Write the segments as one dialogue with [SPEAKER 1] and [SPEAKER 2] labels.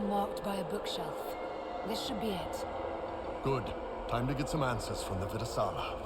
[SPEAKER 1] marked by a bookshelf. This should be it.
[SPEAKER 2] Good. Time to get some answers from the Vidasala.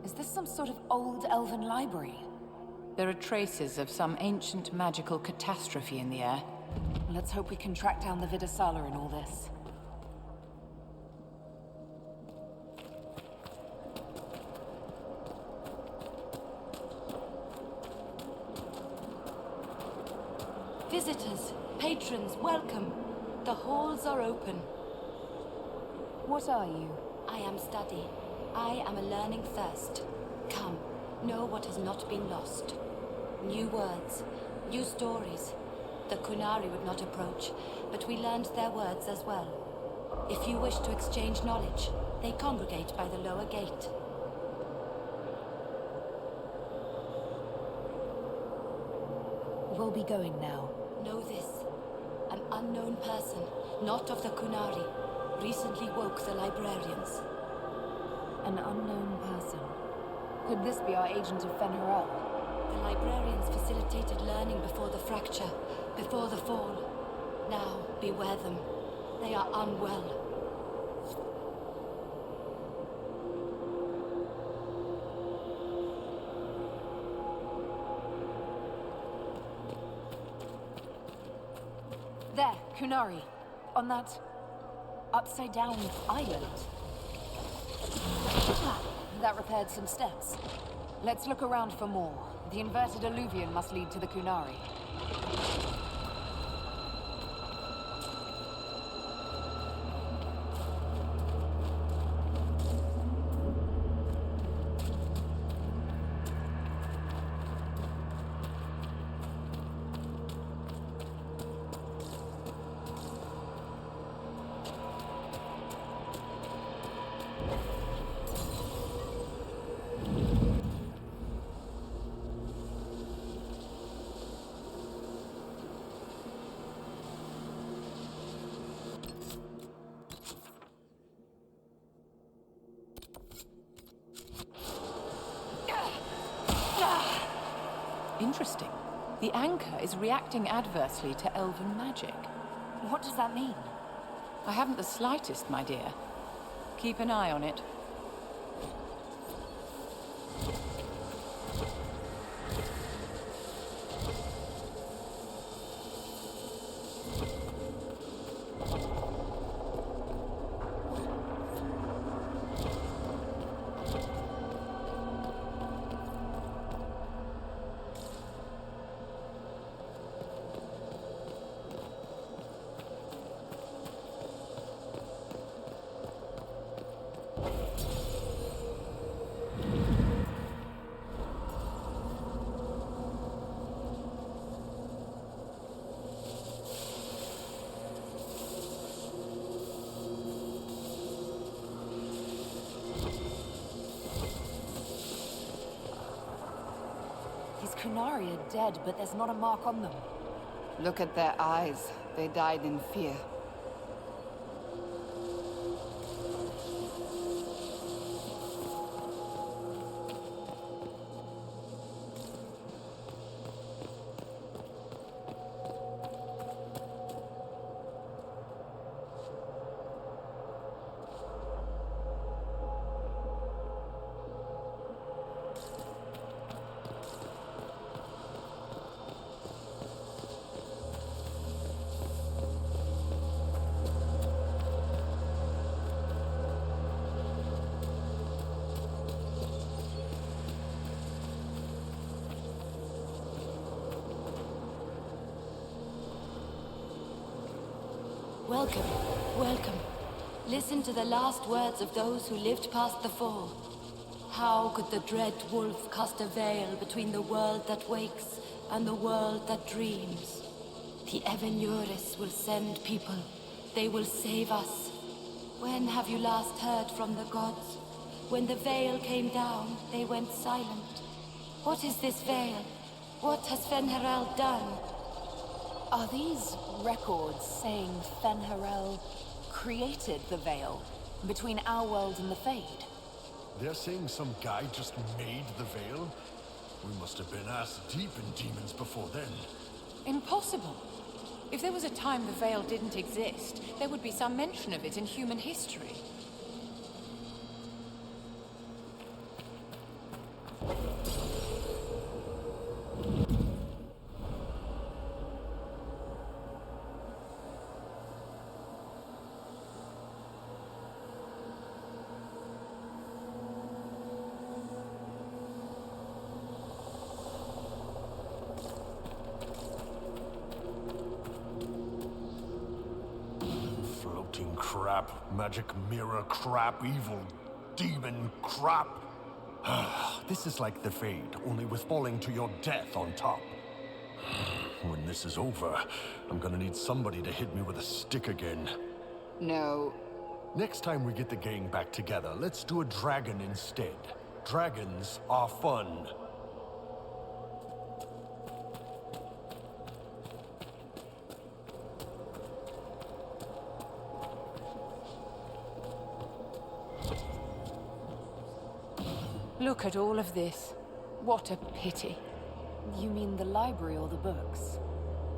[SPEAKER 1] Is this some sort of old elven library?
[SPEAKER 3] There are traces of some ancient magical catastrophe in the air.
[SPEAKER 1] Let's hope we can track down the Vidasala in all this.
[SPEAKER 4] Visitors, patrons, welcome. The halls are open.
[SPEAKER 1] What are you?
[SPEAKER 4] I am study. I am a learning thirst. Come, know what has not been lost. New words, new stories. The Kunari would not approach, but we learned their words as well. If you wish to exchange knowledge, they congregate by the lower gate.
[SPEAKER 1] We'll be going now.
[SPEAKER 4] Know this. An unknown person, not of the Kunari, recently woke the librarians.
[SPEAKER 1] An unknown person. Could this be our agent of Fen'Harel?
[SPEAKER 4] The librarians facilitated learning before the fracture, before the fall. Now, beware them. They are unwell.
[SPEAKER 1] There, Kunari. On that upside-down island. That repaired some steps. Let's look around for more. The inverted alluvion must lead to the Kunari.
[SPEAKER 3] Interesting. The anchor is reacting adversely to elven magic.
[SPEAKER 1] What does that mean?
[SPEAKER 3] I haven't the slightest, my dear. Keep an eye on it.
[SPEAKER 1] Kunari are dead, but there's not a mark on them.
[SPEAKER 5] Look at their eyes. They died in fear.
[SPEAKER 4] Welcome, welcome. Listen to the last words of those who lived past the fall. How could the dread wolf cast a veil between the world that wakes and the world that dreams. The Evenuris will send people. They will save us. When have you last heard from the gods? When the veil came down, they went silent. What is this veil? What has Fen'Harel done?
[SPEAKER 1] Are these records saying Fen'Harel created the veil between our world and the Fade?
[SPEAKER 2] They're saying some guy just made the veil? We must have been ass deep in demons before then.
[SPEAKER 3] Impossible. If there was a time the veil didn't exist, there would be some mention of it in human history.
[SPEAKER 2] Floating crap, magic mirror crap, evil demon crap. This is like the Fade, only with falling to your death on top. When this is over, I'm gonna need somebody to hit me with a stick again.
[SPEAKER 5] No.
[SPEAKER 2] Next time we get the gang back together, let's do a dragon instead. Dragons are fun.
[SPEAKER 3] Look at all of this. What a pity.
[SPEAKER 1] You mean the library or the books?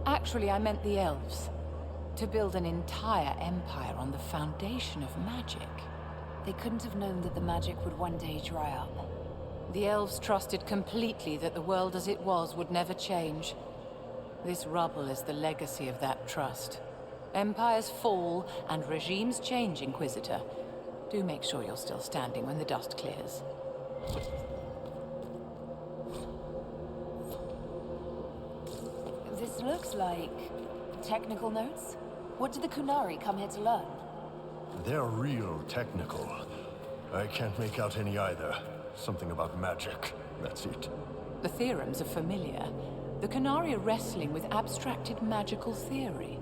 [SPEAKER 3] Actually, I meant the elves. To build an entire empire on the foundation of magic.
[SPEAKER 1] They couldn't have known that the magic would one day dry up.
[SPEAKER 3] The elves trusted completely that the world as it was would never change. This rubble is the legacy of that trust. Empires fall and regimes change, Inquisitor. Do make sure you're still standing when the dust clears.
[SPEAKER 1] This looks like technical notes. What did the Kunari come here to learn?
[SPEAKER 2] They're real technical. I can't make out any either. Something about magic. That's it.
[SPEAKER 3] The theorems are familiar. The Kunari are wrestling with abstracted magical theory.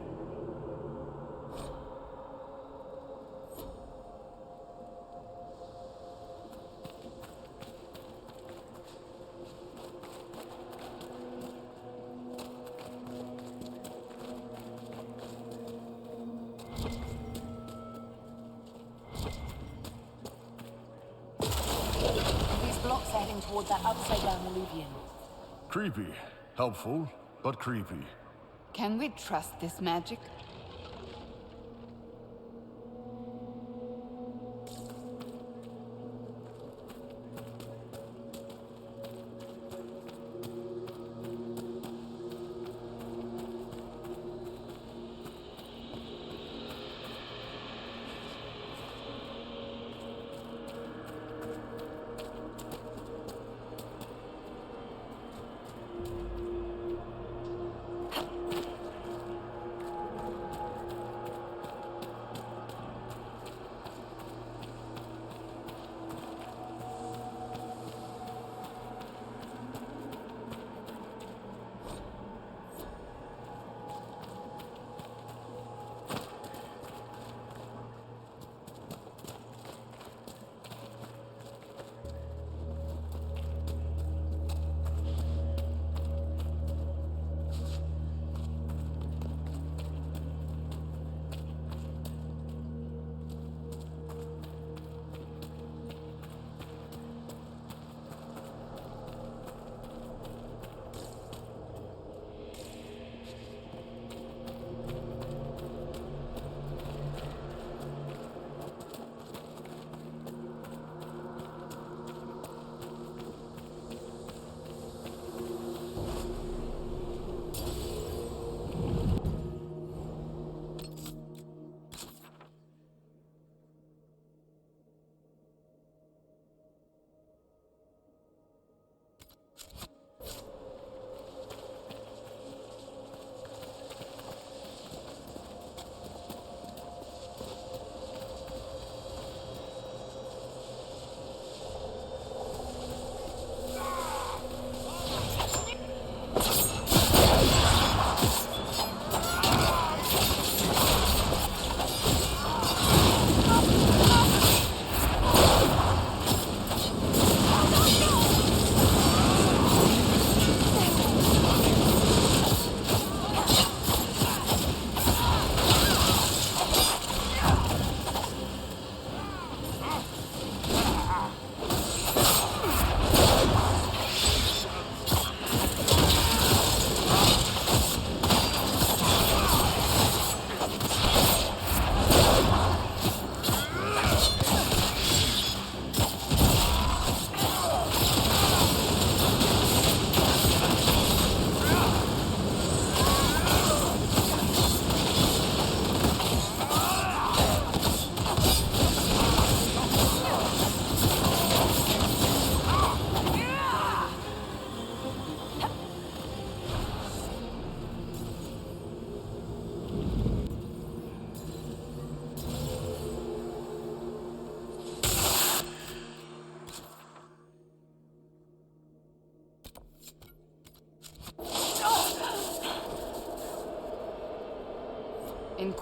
[SPEAKER 1] Toward that upside-down illuvian.
[SPEAKER 2] Creepy. Helpful, but creepy.
[SPEAKER 5] Can we trust this magic?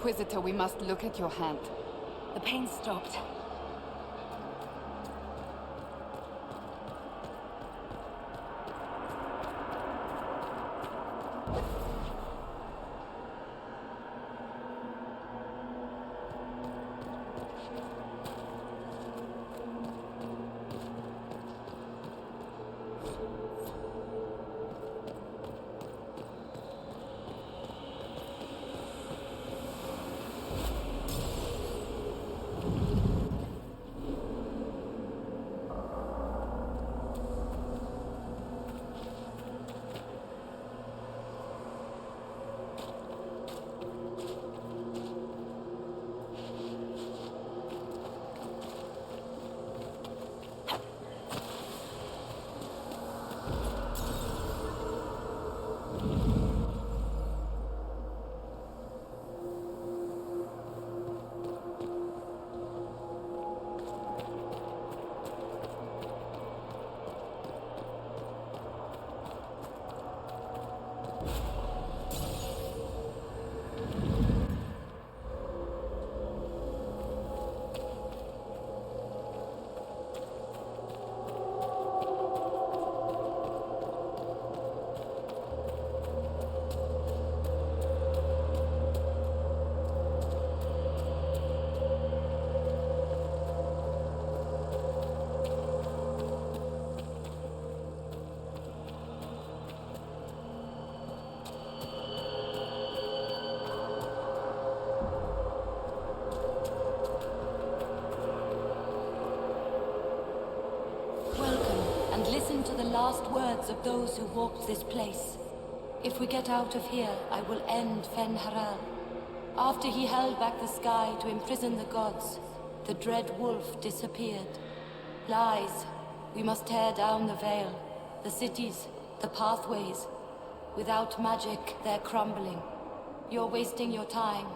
[SPEAKER 5] Inquisitor, we must look at your hand.
[SPEAKER 1] The pain stopped.
[SPEAKER 4] Listen to the last words of those who walked this place. If we get out of here, I will end Fen'Harel. After he held back the sky to imprison the gods, the dread wolf disappeared. Lies. We must tear down the veil, the cities, the pathways. Without magic, they're crumbling. You're wasting your time.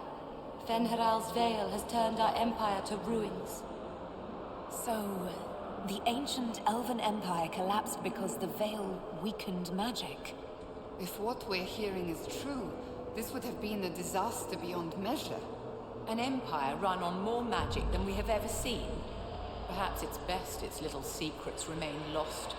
[SPEAKER 4] Fen'Harel's veil has turned our empire to ruins.
[SPEAKER 1] So, the ancient Elven Empire collapsed because the veil weakened magic.
[SPEAKER 5] If what we're hearing is true, this would have been a disaster beyond measure.
[SPEAKER 3] An empire run on more magic than we have ever seen. Perhaps it's best its little secrets remain lost.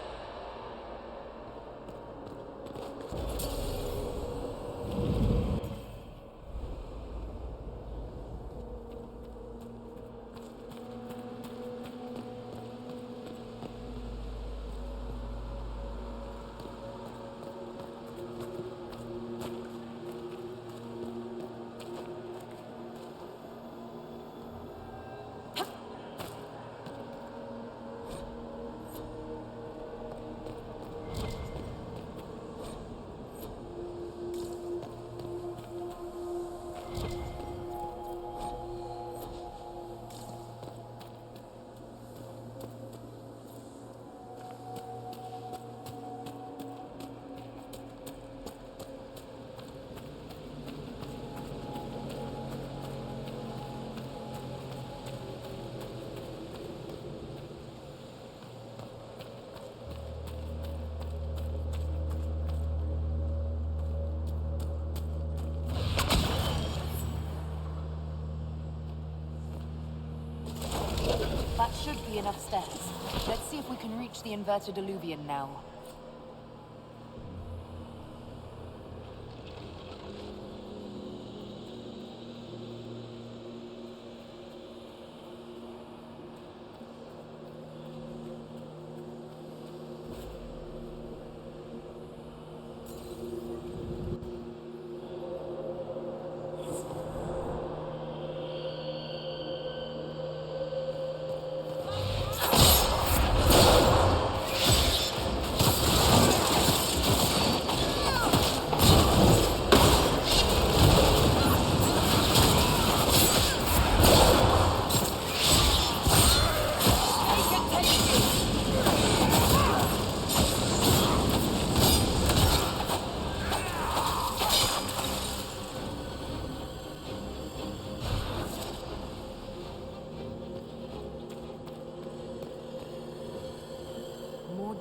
[SPEAKER 1] That should be enough stairs. Let's see if we can reach the inverted alluvion now.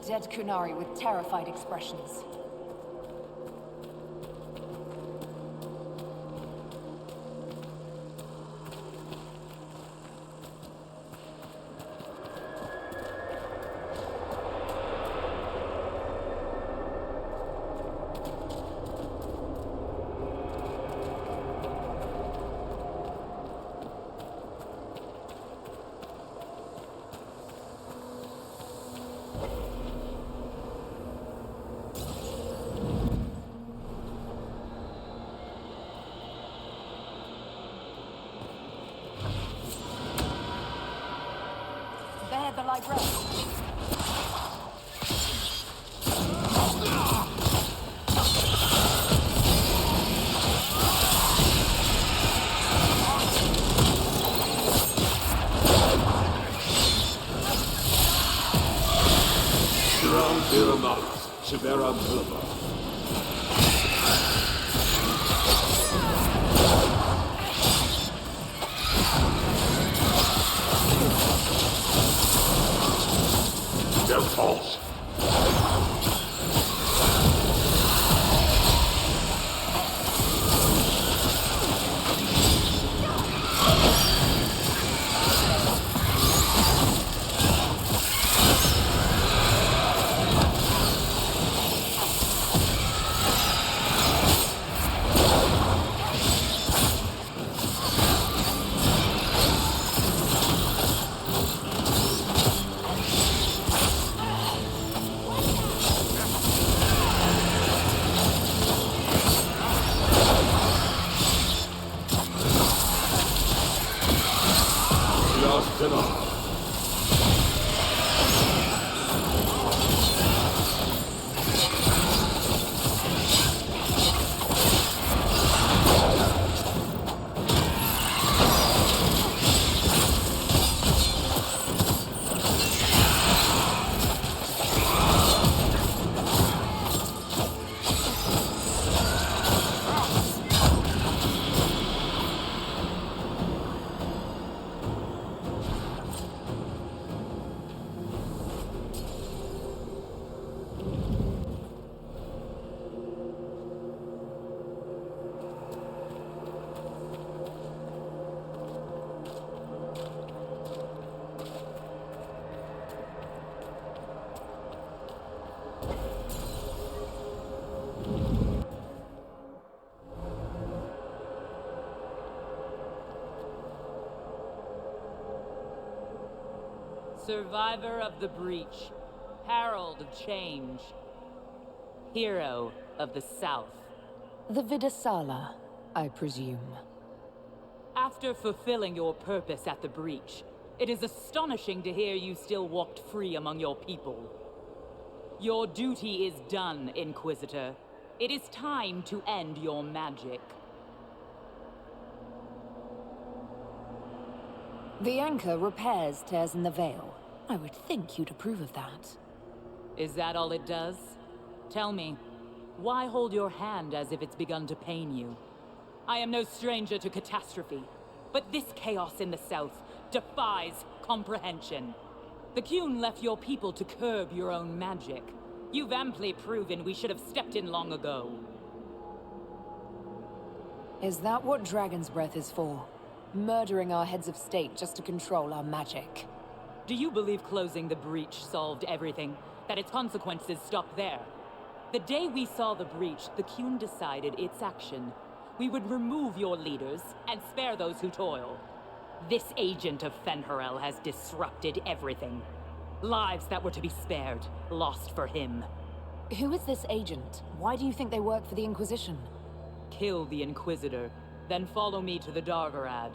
[SPEAKER 1] Dead Kunari with terrified expressions.
[SPEAKER 3] the library.
[SPEAKER 6] Shiram Viramalas, Shivera Milva. They're false. Just enough.
[SPEAKER 3] Survivor of the Breach, Herald of Change, Hero of the South.
[SPEAKER 1] The Vidasala, I presume.
[SPEAKER 3] After fulfilling your purpose at the Breach, it is astonishing to hear you still walked free among your people. Your duty is done, Inquisitor. It is time to end your magic.
[SPEAKER 1] The anchor repairs tears in the veil. I would think you'd approve of that.
[SPEAKER 3] Is that all it does? Tell me, why hold your hand as if it's begun to pain you? I am no stranger to catastrophe, but this chaos in the south defies comprehension. The Qun left your people to curb your own magic. You've amply proven we should have stepped in long ago.
[SPEAKER 1] Is that what Dragon's Breath is for? Murdering our heads of state just to control our magic?
[SPEAKER 3] Do you believe closing the breach solved everything? That its consequences stopped there? The day we saw the breach, the Qun decided its action. We would remove your leaders and spare those who toil. This agent of Fenharel has disrupted everything. Lives that were to be spared, lost for him.
[SPEAKER 1] Who is this agent? Why do you think they work for the Inquisition?
[SPEAKER 3] Kill the Inquisitor, then follow me to the Dargarad.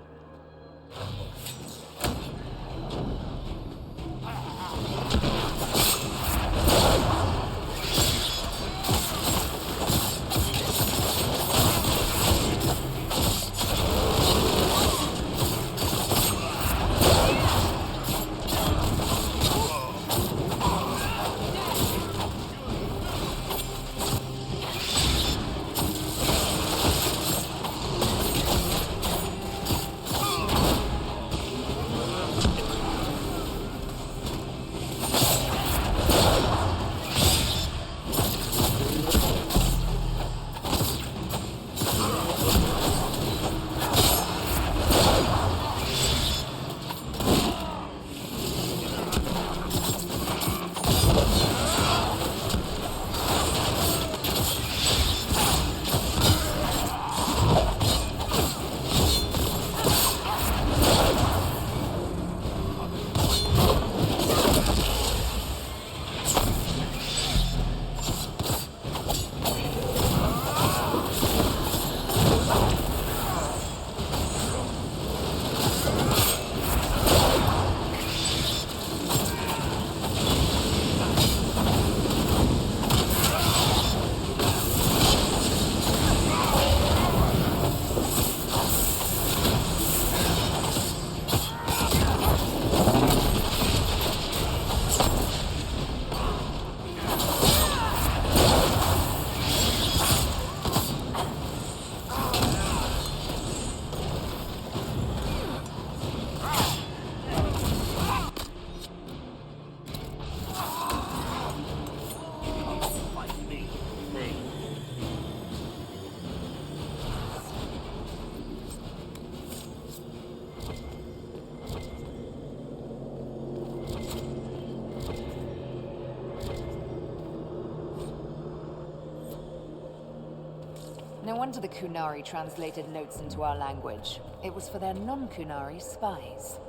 [SPEAKER 1] wonder the Kunari translated notes into our language. It was for their non-Kunari spies.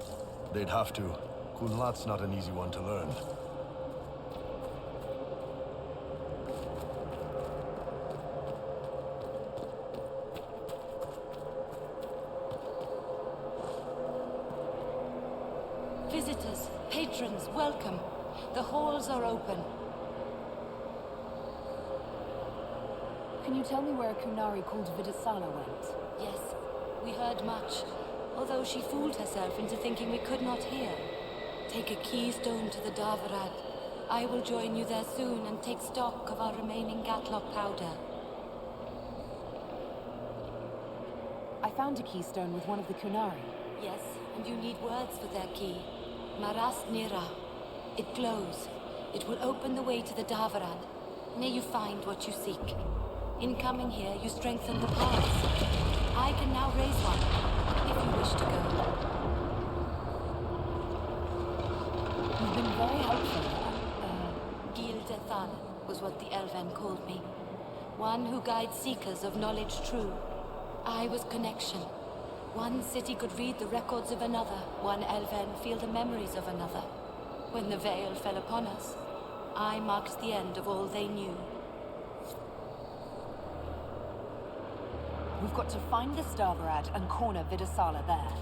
[SPEAKER 2] They'd have to. Kunlat's not an easy one to learn.
[SPEAKER 4] Visitors, patrons, welcome. The halls are open.
[SPEAKER 1] Can you tell me where a Kunari called Vidasala went?
[SPEAKER 4] Yes, we heard much, although she fooled herself into thinking we could not hear. Take a keystone to the Davarad. I will join you there soon and take stock of our remaining Gatlock powder.
[SPEAKER 1] I found a keystone with one of the Kunari.
[SPEAKER 4] Yes, and you need words for their key. Maras Nira. It glows. It will open the way to the Davarad. May you find what you seek. In coming here, you strengthen the paths. I can now raise one, if you wish to go.
[SPEAKER 1] You've been very helpful.
[SPEAKER 4] Gildethan was what the Elven called me. One who guides seekers of knowledge true. I was connection. One city could read the records of another, one Elven feel the memories of another. When the veil fell upon us, I marked the end of all they knew.
[SPEAKER 1] We've got to find the Davarad and corner Vidasala there.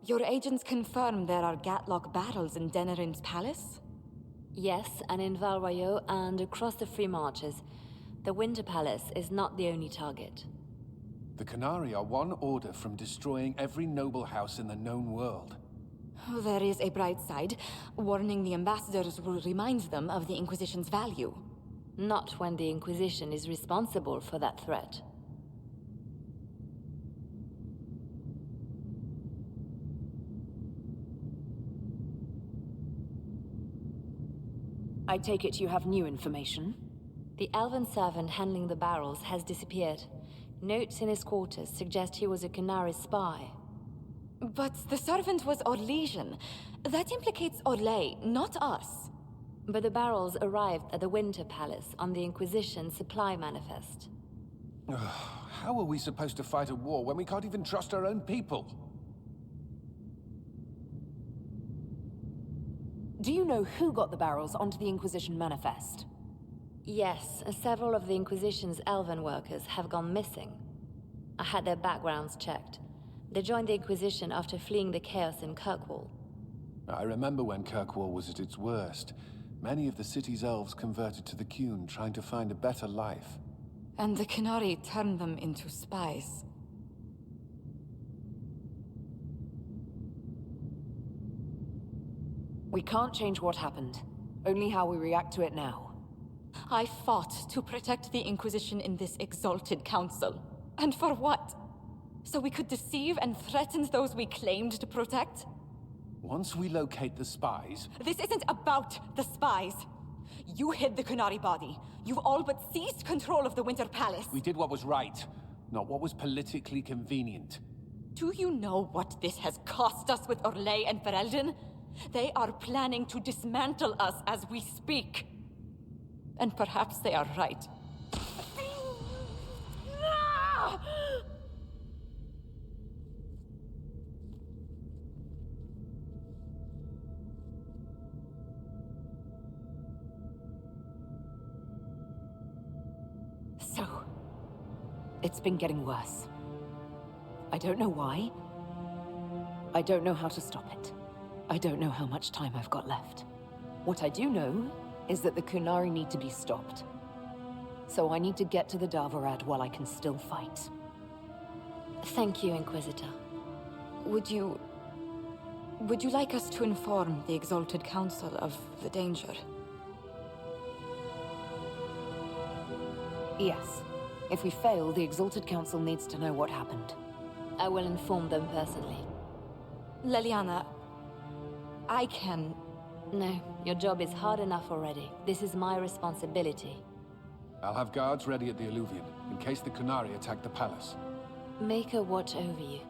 [SPEAKER 7] Your agents confirm there are Gatlock battles in Denerim's palace?
[SPEAKER 8] Yes, and in Valrayo and across the Free Marches. The Winter Palace is not the only target.
[SPEAKER 9] The Canari are one order from destroying every noble house in the known world.
[SPEAKER 7] There is a bright side. Warning the ambassadors will remind them of the Inquisition's value.
[SPEAKER 8] Not when the Inquisition is responsible for that threat.
[SPEAKER 1] I take it you have new information?
[SPEAKER 8] The elven servant handling the barrels has disappeared. Notes in his quarters suggest he was a Canary spy.
[SPEAKER 7] But the servant was Orlesian. That implicates Orlais, not us.
[SPEAKER 8] But the barrels arrived at the Winter Palace on the Inquisition supply manifest.
[SPEAKER 9] How are we supposed to fight a war when we can't even trust our own people?
[SPEAKER 1] Do you know who got the barrels onto the Inquisition manifest?
[SPEAKER 8] Yes, several of the Inquisition's elven workers have gone missing. I had their backgrounds checked. They joined the Inquisition after fleeing the chaos in Kirkwall.
[SPEAKER 9] I remember when Kirkwall was at its worst. Many of the city's elves converted to the Qun, trying to find a better life.
[SPEAKER 7] And the Canari turned them into spies.
[SPEAKER 1] We can't change what happened, only how we react to it now.
[SPEAKER 7] I fought to protect the Inquisition in this exalted council. And for what? So we could deceive and threaten those we claimed to protect?
[SPEAKER 9] Once we locate the spies...
[SPEAKER 7] This isn't about the spies. You hid the Kunari body. You've all but seized control of the Winter Palace.
[SPEAKER 9] We did what was right, not what was politically convenient.
[SPEAKER 7] Do you know what this has cost us with Orlais and Ferelden? They are planning to dismantle us as we speak. And perhaps they are right.
[SPEAKER 1] So, it's been getting worse. I don't know why. I don't know how to stop it. I don't know how much time I've got left. What I do know is that the Kunari need to be stopped. So I need to get to the Davarad while I can still fight.
[SPEAKER 8] Thank you, Inquisitor.
[SPEAKER 7] Would you like us to inform the Exalted Council of the danger?
[SPEAKER 1] Yes. If we fail, the Exalted Council needs to know what happened.
[SPEAKER 8] I will inform them personally.
[SPEAKER 7] Leliana, I can...
[SPEAKER 8] No, your job is hard enough already. This is my responsibility.
[SPEAKER 9] I'll have guards ready at the Alluvion, in case the Kunari attack the palace.
[SPEAKER 8] Make her watch over you.